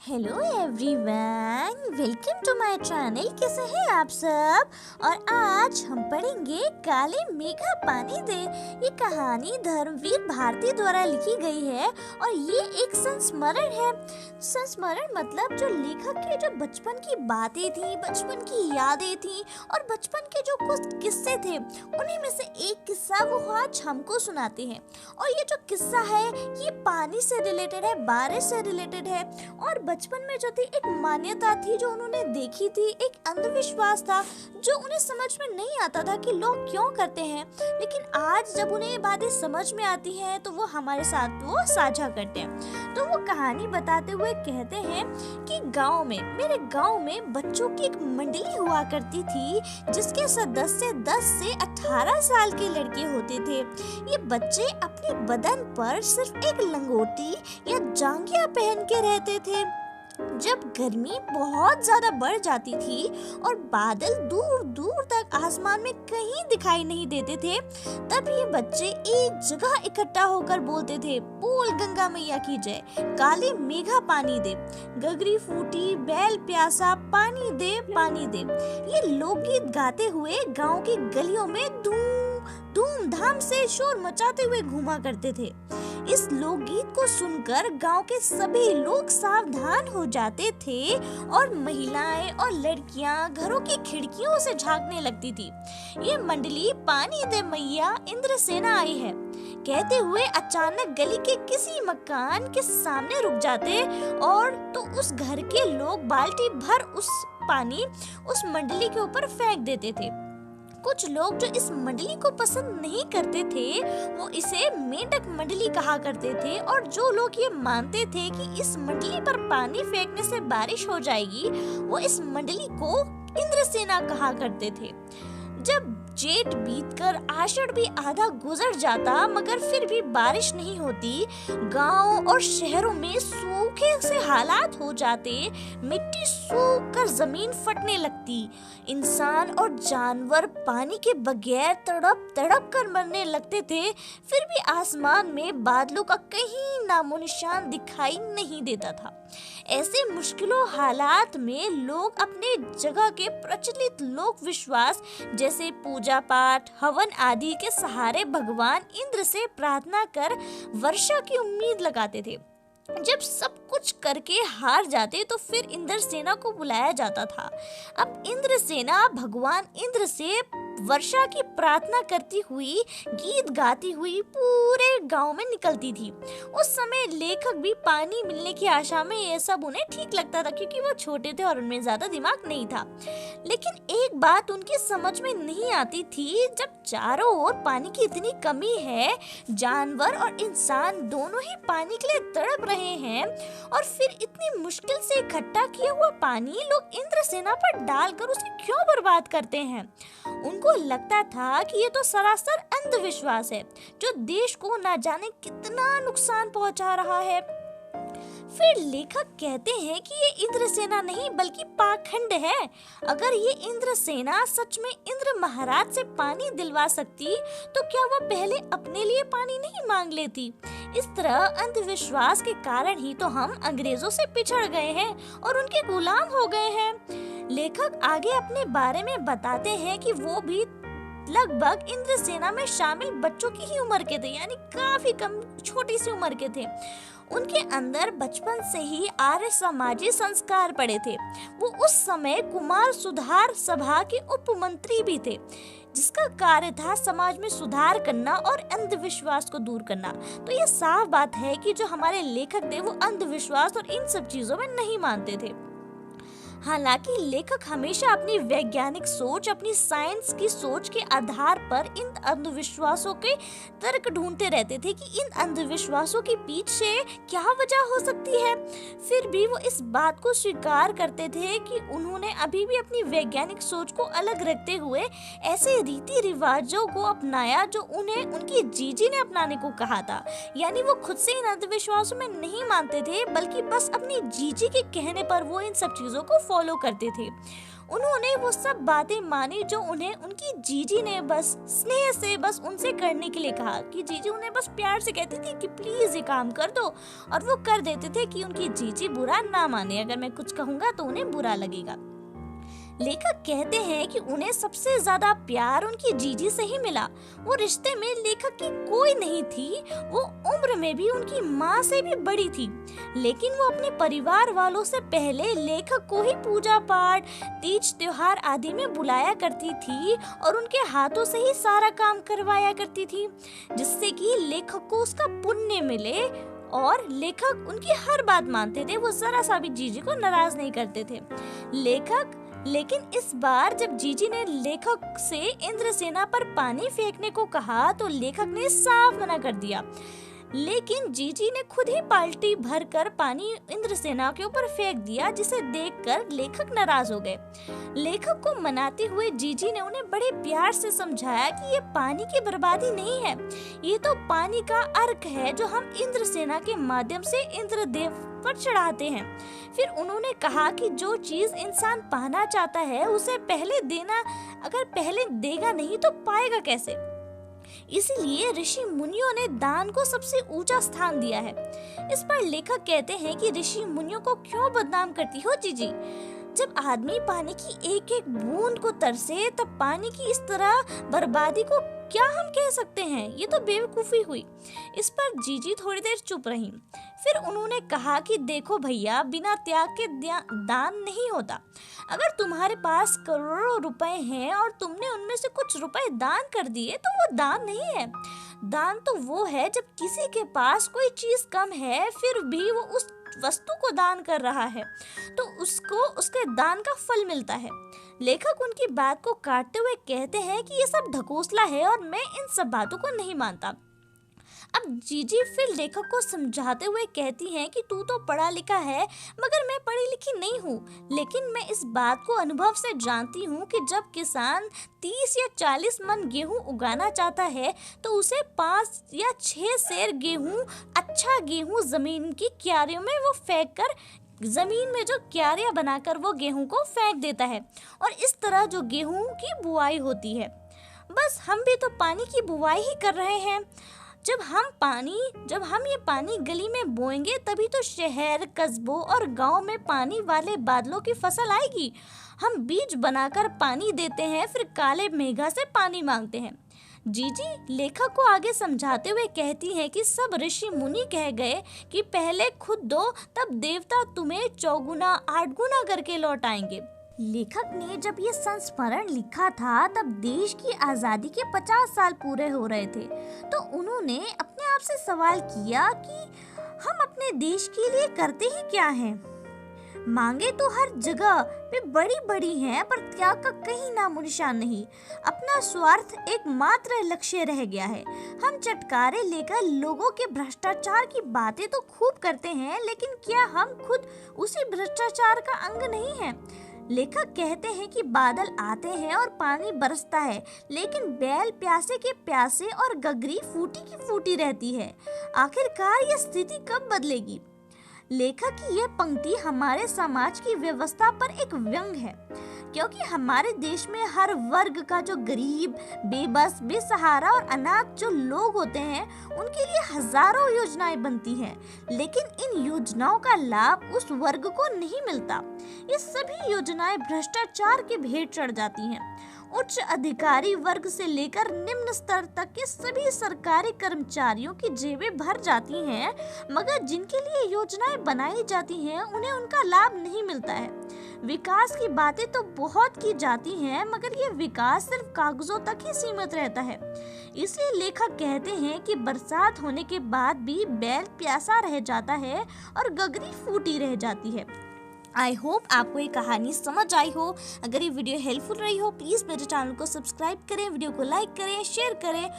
Hello everyone, welcome to my channel. कैसे हैं आप सब? और आज हम पढ़ेंगे काले मेघा पानी दे। ये कहानी धर्मवीर भारती द्वारा लिखी गई है और ये एक संस्मरण है। संस्मरण मतलब जो लेखक के जो बचपन की बातें थी, बचपन की यादें थी और बचपन के जो कुछ किस्से थे, उन्हीं में से एक किस्सा वो आज हमको सुनाते हैं। और ये जो किस्सा है ये पानी से रिलेटेड है, बारिश से रिलेटेड है। और बचपन में जो थी एक मान्यता थी जो उन्होंने देखी थी, एक अंधविश्वास था जो उन्हें समझ में नहीं आता था कि लोग क्यों करते हैं, लेकिन आज जब उन्हें ये बातें समझ में आती हैं तो वो हमारे साथ वो साझा करते हैं। तो वो कहानी बताते हुए कहते हैं कि मेरे गांव में बच्चों की एक मंडली हुआ करती थी जिसके सदस्य 10 से 18 साल के लड़के होते थे। ये बच्चे अपने बदन पर सिर्फ एक लंगोटी या जांघिया पहन के रहते थे। जब गर्मी बहुत ज्यादा बढ़ जाती थी और बादल दूर दूर तक आसमान में कहीं दिखाई नहीं देते थे, तब ये बच्चे एक जगह इकट्ठा होकर बोलते थे, बोल गंगा मैया की जय, काले मेघा पानी दे, गगरी फूटी बैल प्यासा पानी दे पानी दे। ये लोकगीत गाते हुए गांव की गलियों में धूमधाम से शोर मचाते हुए घूमा करते थे। इस लोकगीत को सुनकर गांव के सभी लोग सावधान हो जाते थे और महिलाएं और लड़कियां घरों की खिड़कियों से झांकने लगती थी। ये मंडली पानी दे मैया इंद्रसेना आई है कहते हुए अचानक गली के किसी मकान के सामने रुक जाते और तो उस घर के लोग बाल्टी भर उस पानी उस मंडली के ऊपर फेंक देते थे। कुछ लोग जो इस मंडली को पसंद नहीं करते थे वो इसे मेंढक मंडली कहा करते थे, और जो लोग ये मानते थे कि इस मंडली पर पानी फेंकने से बारिश हो जाएगी वो इस मंडली को इंद्रसेना कहा करते थे। जब जेठ बीतकर आषाढ़ भी आधा गुजर जाता मगर फिर भी बारिश नहीं होती, गांव और शहरों में सूखे से हालात हो जाते, मिट्टी सूख कर जमीन फटने लगती, इंसान और जानवर पानी के बगैर तड़प तड़प कर मरने लगते थे। फिर भी आसमान में बादलों का कहीं नामो निशान दिखाई नहीं देता था। ऐसे मुश्किलों हालात में लोग अपने जगह के प्रचलित लोक विश्वास जैसे पूजा पाठ, हवन आदि के सहारे भगवान इंद्र से प्रार्थना कर वर्षा की उम्मीद लगाते थे। जब सब कुछ करके हार जाते तो फिर इंद्रसेना को बुलाया जाता था। अब इंद्रसेना भगवान इंद्र से वर्षा की प्रार्थना करती हुई, गीत गाती हुई पूरे गांव में निकलती थी। उस समय लेखक भी पानी मिलने की आशा में ये सब उन्हें ठीक लगता था क्योंकि वो छोटे थे और उनमें ज्यादा दिमाग नहीं था। लेकिन एक बात उनकी समझ में नहीं आती थी, जब चारों ओर पानी की इतनी कमी है, जानवर और इंसान दोनों ही पानी के लिए तड़प रहे हैं, और फिर इतनी मुश्किल से इकट्ठा किया हुआ पानी लोग इंद्रसेना पर डालकर उसे क्यों बर्बाद करते हैं। उनको लगता था कि ये तो सरासर अंधविश्वास है जो देश को ना जाने कितना नुकसान पहुंचा रहा है। फिर लेखक कहते हैं कि ये इंद्रसेना नहीं बल्कि पाखंड है। अगर ये इंद्रसेना सच में इंद्र महाराज से पानी दिलवा सकती तो क्या वह पहले अपने लिए पानी नहीं मांग लेती। इस तरह अंधविश्वास के कारण ही तो हम अंग्रेजों से पिछड़ गए हैं और उनके गुलाम हो गए हैं। लेखक आगे अपने बारे में बताते हैं कि वो भी लगभग इंद्रसेना में शामिल बच्चों की ही उम्र के थे, यानी काफी कम छोटी सी उम्र के थे। उनके अंदर बचपन से ही आर्य समाजी संस्कार पड़े थे। वो उस समय कुमार सुधार सभा के उपमंत्री भी थे जिसका कार्य था समाज में सुधार करना और अंधविश्वास को दूर करना। तो ये साफ बात है कि जो हमारे लेखक थे वो अंधविश्वास और इन सब चीजों में नहीं मानते थे। हालांकि लेखक हमेशा अपनी वैज्ञानिक सोच, अपनी साइंस की सोच के आधार पर इन अंधविश्वासों के तर्क ढूंढते रहते थे कि इन अंधविश्वासों के पीछे क्या वजह हो सकती है। फिर भी वो इस बात को स्वीकार करते थे कि उन्होंने अभी भी अपनी वैज्ञानिक सोच को अलग रखते हुए ऐसे रीति रिवाजों को अपनाया जो उन्हें उनकी जीजी ने अपनाने को कहा था। यानी वो खुद से इन अंधविश्वासों में नहीं मानते थे बल्कि बस अपनी जीजी के कहने पर वो इन सब चीजों को फॉलो करते थे। उन्होंने वो सब बातें मानी जो उन्हें उनकी जीजी ने बस स्नेह से बस उनसे करने के लिए कहा, कि जीजी उन्हें बस प्यार से कहती थी कि प्लीज ये काम कर दो, और वो कर देते थे कि उनकी जीजी बुरा ना माने। अगर मैं कुछ कहूँगा तो उन्हें बुरा लगेगा। लेखक कहते हैं कि उन्हें सबसे ज्यादा प्यार उनकी जीजी से ही मिला। वो रिश्ते में लेखक की कोई नहीं थी, वो उम्र में भी उनकी माँ से भी बड़ी थी, लेकिन वो अपने परिवार वालों से पहले लेखक को ही पूजा पाठ, तीज त्योहार आदि में बुलाया करती थी और उनके हाथों से ही सारा काम करवाया करती थी, जिससे कि लेखक को उसका पुण्य मिले। और लेखक उनकी हर बात मानते थे, वो जरा सा भी जीजी को नाराज नहीं करते थे। लेकिन इस बार जब जीजी ने लेखक से इंद्रसेना पर पानी फेंकने को कहा तो लेखक ने साफ मना कर दिया, लेकिन जीजी ने खुद ही बाल्टी भर कर पानी इंद्रसेना के ऊपर फेंक दिया, जिसे देखकर लेखक नाराज हो गए। लेखक को मनाते हुए जीजी ने उन्हें बड़े प्यार से समझाया कि ये पानी की बर्बादी नहीं है, ये तो पानी का अर्घ है जो हम इंद्रसेना के माध्यम से इंद्रदेव पर चढ़ाते हैं। फिर उन्होंने कहा कि जो चीज इंसान पाना चाहता है उसे पहले देना, अगर पहले देगा नहीं तो पाएगा कैसे। इसलिए ऋषि मुनियों ने दान को सबसे ऊंचा स्थान दिया है। इस पर लेखक कहते हैं कि ऋषि मुनियों को क्यों बदनाम करती हो जीजी? जब आदमी पानी की एक एक बूंद को तरसे तब पानी की इस तरह बर्बादी को क्या हम कह सकते हैं? ये तो बेवकूफी हुई। इस पर जीजी थोड़ी देर चुप रही। फिर उन्होंने कहा कि देखो भैया, बिना त्याग के दान नहीं होता। अगर तुम्हारे पास करोड़ों रुपए हैं और तुमने उनमें से कुछ रुपए दान कर दिए तो वो दान नहीं है। दान तो वो है जब किसी के पास कोई चीज कम है फिर भी वो उस वस्तु को दान कर रहा है, तो उसको उसके दान का फल मिलता है। लेखक उनकी बात को काटते हुए कहते हैं कि ये सब ढकोसला है और मैं इन सब बातों को नहीं मानता। अब जीजी फिर लेखक को समझाते हुए कहती हैं कि तू तो पढ़ा लिखा है मगर मैं पढ़ी लिखी नहीं हूँ, लेकिन मैं इस बात को अनुभव से जानती हूँ कि जब किसान 30 या 40 मन गेहूँ उगाना चाहता है तो उसे 5 या 6 सेर गेहूँ, अच्छा गेहूँ जमीन की क्यारियों में वो फेंक कर जमीन में जो क्यारियां बनाकर वो गेहूं को फेंक देता है और इस तरह जो गेहूं की बुआई होती है। बस हम भी तो पानी की बुआई ही कर रहे हैं। जब हम ये पानी गली में बोएंगे तभी तो शहर, कस्बों और गांव में पानी वाले बादलों की फसल आएगी। हम बीज बनाकर पानी देते हैं, फिर काले मेघा से पानी मांगते हैं। जीजी लेखक को आगे समझाते हुए कहती हैं कि सब ऋषि मुनि कह गए कि पहले खुद दो, तब देवता तुम्हें 4 गुना 8 गुना करके लौटाएंगे। लेखक ने जब ये संस्मरण लिखा था तब देश की आजादी के 50 साल पूरे हो रहे थे, तो उन्होंने अपने आप से सवाल किया कि हम अपने देश के लिए करते ही क्या हैं? मांगे तो हर जगह पे बड़ी बड़ी हैं, पर त्याग का कहीं नामो निशान नहीं। अपना स्वार्थ एकमात्र लक्ष्य रह गया है। हम चटकारे लेकर लोगों के भ्रष्टाचार की बातें तो खूब करते हैं, लेकिन क्या हम खुद उसी भ्रष्टाचार का अंग नहीं है? लेखक कहते हैं कि बादल आते हैं और पानी बरसता है, लेकिन बैल प्यासे के प्यासे और गगरी फूटी की फूटी रहती है। आखिरकार ये स्थिति कब बदलेगी? लेखक की यह पंक्ति हमारे समाज की व्यवस्था पर एक व्यंग है, क्योंकि हमारे देश में हर वर्ग का जो गरीब, बेबस, बेसहारा और अनाथ जो लोग होते हैं उनके लिए हजारों योजनाएं बनती हैं, लेकिन इन योजनाओं का लाभ उस वर्ग को नहीं मिलता। ये सभी योजनाएं भ्रष्टाचार के भेंट चढ़ जाती हैं। उच्च अधिकारी वर्ग से लेकर निम्न स्तर तक के सभी सरकारी कर्मचारियों की जेबें भर जाती हैं, मगर जिनके लिए योजनाएं बनाई जाती हैं उन्हें उनका लाभ नहीं मिलता है। विकास की बातें तो बहुत की जाती हैं, मगर ये विकास सिर्फ कागजों तक ही सीमित रहता है। इसलिए लेखक कहते हैं कि बरसात होने के बाद भी बैल प्यासा रह जाता है और गगरी फूटी रह जाती है। आई होप आपको ये कहानी समझ आई हो। अगर ये वीडियो हेल्पफुल रही हो प्लीज़ मेरे चैनल को सब्सक्राइब करें, वीडियो को लाइक करें, शेयर करें